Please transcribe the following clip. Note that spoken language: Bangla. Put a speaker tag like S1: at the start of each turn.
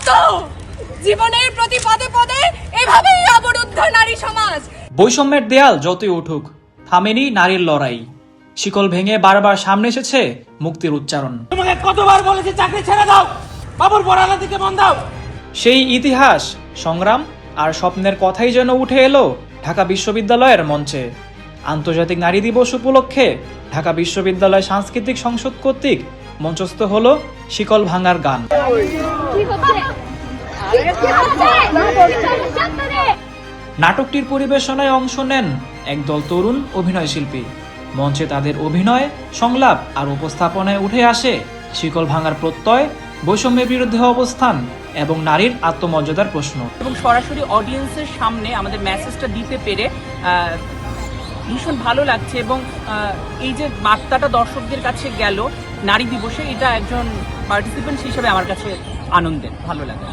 S1: কত জীবনের প্রতি পদে পদে এভাবেই অবরুদ্ধ নারী সমাজ।
S2: বৈষম্যের দেয়াল যতই উঠুক থামেনি নারীর লড়াই। শিকল ভেঙে বারবার সামনে এসেছে মুক্তির উচ্চারণ।
S3: তোমাকে কতবার বলেছি চাকরি ছেড়ে দাও, বাবুর পড়ালেখার দিকে মন দাও।
S2: সেই ইতিহাস, সংগ্রাম আর স্বপ্নের কথাই যেন উঠে এলো ঢাকা বিশ্ববিদ্যালয়ের মঞ্চে। আন্তর্জাতিক নারী দিবস উপলক্ষে ঢাকা বিশ্ববিদ্যালয় সাংস্কৃতিক সংসদ কর্তৃক মঞ্চস্থ হলো শিকল ভাঙার গান। নাটকটির পরিবেশনায় অংশ নেন একদল তরুণ অভিনয় শিল্পী। মঞ্চে তাদের অভিনয়, সংলাপ আর উপস্থাপনায় উঠে আসে শিকল ভাঙার প্রত্যয়, বৈষম্যের বিরুদ্ধে অবস্থান এবং নারীর আত্মমর্যাদার প্রশ্ন।
S4: এবং সরাসরি অডিয়েন্সের সামনে আমাদের মেসেজটা দিতে পেরে ভীষণ ভালো লাগছে। এবং এই যে বার্তাটা দর্শকদের কাছে গেল নারী দিবসে, এটা একজন পার্টিসিপেন্ট হিসেবে আমার কাছে আনন্দের, ভালো লাগে।